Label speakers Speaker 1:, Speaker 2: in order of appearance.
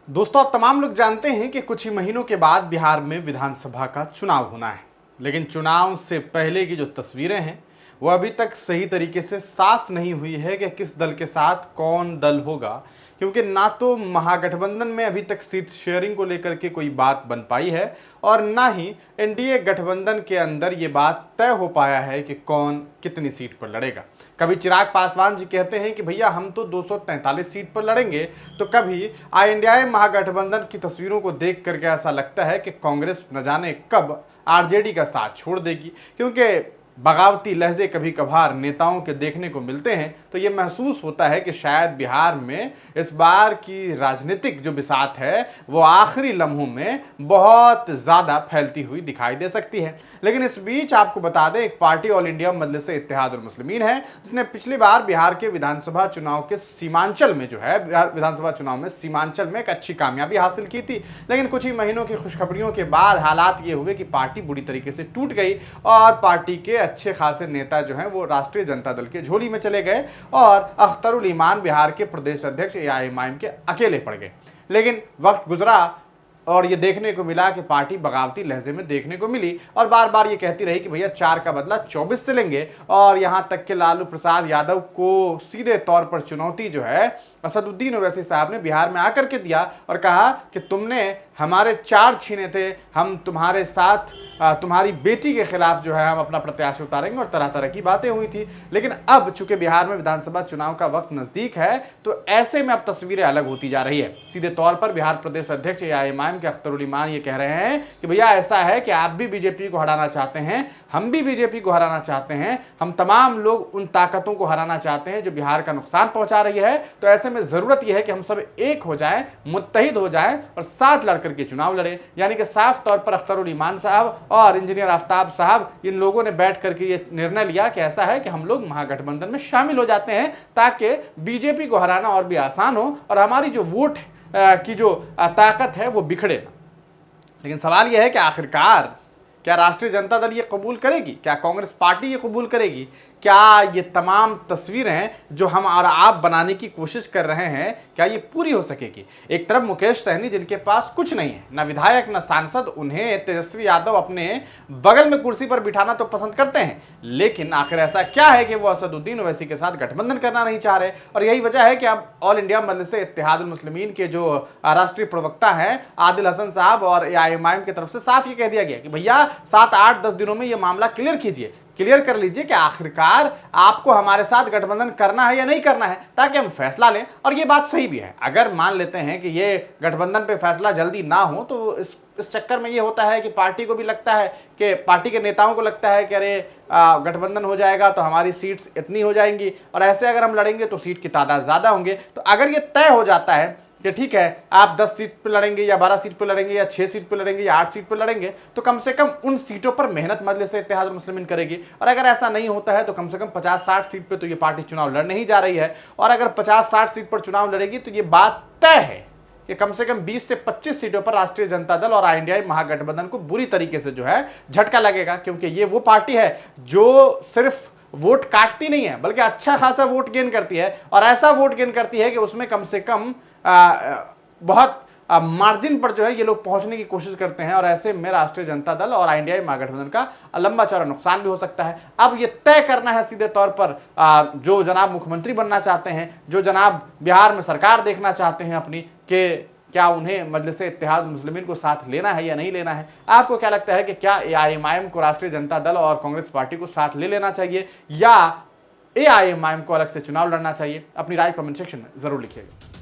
Speaker 1: दोस्तों, आप तमाम लोग जानते हैं कि कुछ ही महीनों के बाद बिहार में विधानसभा का चुनाव होना है। लेकिन चुनाव से पहले की जो तस्वीरें हैं वो अभी तक सही तरीके से साफ नहीं हुई है कि किस दल के साथ कौन दल होगा, क्योंकि ना तो महागठबंधन में अभी तक सीट शेयरिंग को लेकर के कोई बात बन पाई है और ना ही एनडीए गठबंधन के अंदर ये बात तय हो पाया है कि कौन कितनी सीट पर लड़ेगा। कभी चिराग पासवान जी कहते हैं कि भैया हम तो 243 सीट पर लड़ेंगे, तो कभी इंडिया महागठबंधन की तस्वीरों को देख करके ऐसा लगता है कि कांग्रेस न जाने कब आरजेडी का साथ छोड़ देगी, क्योंकि बगावती लहजे कभी कभार नेताओं के देखने को मिलते हैं। तो ये महसूस होता है कि शायद बिहार में इस बार की राजनीतिक जो बिसात है वो आखिरी लम्हों में बहुत ज़्यादा फैलती हुई दिखाई दे सकती है। लेकिन इस बीच आपको बता दें, एक पार्टी ऑल इंडिया मजलिस इत्तेहादुल मुस्लिमीन है, जिसने पिछली बार बिहार के विधानसभा चुनाव के सीमांचल में जो है विधानसभा चुनाव में सीमांचल में एक अच्छी कामयाबी हासिल की थी। लेकिन कुछ ही महीनों की खुशखबरियों के बाद हालात ये हुए कि पार्टी बुरी तरीके से टूट गई और पार्टी के अच्छे खासे नेता जो हैं वो राष्ट्रीय जनता दल के झोली में चले गए और अख्तरुल ईमान बिहार के प्रदेश अध्यक्ष एआईएमआईएम के अकेले पड़ गए। लेकिन वक्त गुजरा और ये देखने को मिला कि पार्टी बगावती लहजे में देखने को मिली और बार बार ये कहती रही कि भैया 4 का बदला 24 से लेंगे। और यहां तक कि लालू प्रसाद यादव को सीधे तौर पर चुनौती जो है असदुद्दीन ओवैसी साहब ने बिहार में आकर के दिया और कहा कि तुमने हमारे 4 छीने थे, हम तुम्हारे साथ तुम्हारी बेटी के खिलाफ जो है हम अपना प्रत्याशी उतारेंगे और तरह तरह की बातें हुई थी। लेकिन अब चूंकि बिहार में विधानसभा चुनाव का वक्त नजदीक है, तो ऐसे में अब तस्वीरें अलग होती जा रही है। सीधे तौर पर बिहार प्रदेश अध्यक्ष एआईएमआईएम के अख्तरुल ईमान ये कह रहे हैं कि भैया ऐसा है कि आप भी बीजेपी को हराना चाहते हैं, हम भी बीजेपी को हराना चाहते हैं, हम तमाम लोग उन ताकतों को हराना चाहते हैं जो बिहार का नुकसान पहुंचा रही है। तो ऐसे में जरूरत यह है कि हम सब एक हो जाएं, मुत्तहिद हो जाएं और साथ लड़कर के चुनाव लड़ें। यानी कि साफ तौर पर अख्तरुल ईमान साहब और इंजीनियर आफ्ताब साहब, इन लोगों ने बैठ करके ये निर्णय लिया कि ऐसा है कि हम लोग महागठबंधन में शामिल हो जाते हैं ताकि बीजेपी को हराना और भी आसान हो और हमारी जो वोट की जो ताकत है वो बिखरे ना। लेकिन सवाल यह है कि आखिरकार क्या राष्ट्रीय जनता दल ये कबूल करेगी? क्या कांग्रेस पार्टी ये कबूल करेगी? क्या ये तमाम तस्वीरें जो हम और आप बनाने की कोशिश कर रहे हैं, क्या ये पूरी हो सकेगी? एक तरफ मुकेश सहनी, जिनके पास कुछ नहीं है, ना विधायक ना सांसद, उन्हें तेजस्वी यादव अपने बगल में कुर्सी पर बिठाना तो पसंद करते हैं, लेकिन आखिर ऐसा क्या है कि वो असदुद्दीन ओवैसी के साथ गठबंधन करना नहीं चाह रहे। और यही वजह है कि अब ऑल इंडिया मजलिस इत्तेहादुल मुस्लिमीन के जो राष्ट्रीय प्रवक्ता हैं आदिल हसन साहब और एआईएमआईएम की तरफ से साफ ये कह दिया गया कि भैया 7, 8, 10 दिनों में ये मामला क्लियर कर लीजिए कि आखिरकार आपको हमारे साथ गठबंधन करना है या नहीं करना है, ताकि हम फैसला लें। और ये बात सही भी है। अगर मान लेते हैं कि ये गठबंधन पे फैसला जल्दी ना हो, तो इस चक्कर में ये होता है कि पार्टी को भी लगता है कि पार्टी के नेताओं को लगता है कि अरे गठबंधन हो जाएगा तो हमारी सीट्स इतनी हो जाएंगी और ऐसे अगर हम लड़ेंगे तो सीट की तादाद ज़्यादा होंगे। तो अगर ये तय हो जाता है कि ठीक है आप 10 सीट पर लड़ेंगे या 12 सीट पर लड़ेंगे या 6 सीट पर लड़ेंगे या 8 सीट पर लड़ेंगे, तो कम से कम उन सीटों पर मेहनत मजलिस इत्तेहादुल मुस्लिमीन करेगी। और अगर ऐसा नहीं होता है तो कम से कम 50-60 सीट पर तो ये पार्टी चुनाव लड़ने ही जा रही है। और अगर 50-60 सीट पर चुनाव लड़ेगी तो ये बात तय है कि कम से कम 20 से 25 सीटों पर राष्ट्रीय जनता दल और इंडिया महागठबंधन को बुरी तरीके से जो है झटका लगेगा, क्योंकि ये वो पार्टी है जो सिर्फ वोट काटती नहीं है बल्कि अच्छा खासा वोट गेन करती है। और ऐसा वोट गेन करती है कि उसमें कम से कम बहुत मार्जिन पर जो है ये लोग पहुंचने की कोशिश करते हैं। और ऐसे में राष्ट्रीय जनता दल और इंडिया महागठबंधन का लंबा चौड़ा नुकसान भी हो सकता है। अब ये तय करना है सीधे तौर पर जो जनाब मुख्यमंत्री बनना चाहते हैं, जो जनाब बिहार में सरकार देखना चाहते हैं अपनी, कि क्या उन्हें मजलिस इत्तेहादुल मुस्लिमीन को साथ लेना है या नहीं लेना है। आपको क्या लगता है कि क्या एआईएमआईएम को राष्ट्रीय जनता दल और कांग्रेस पार्टी को साथ ले लेना चाहिए या एआईएमआईएम को अलग से चुनाव लड़ना चाहिए? अपनी राय कमेंट सेक्शन में जरूर लिखिएगा।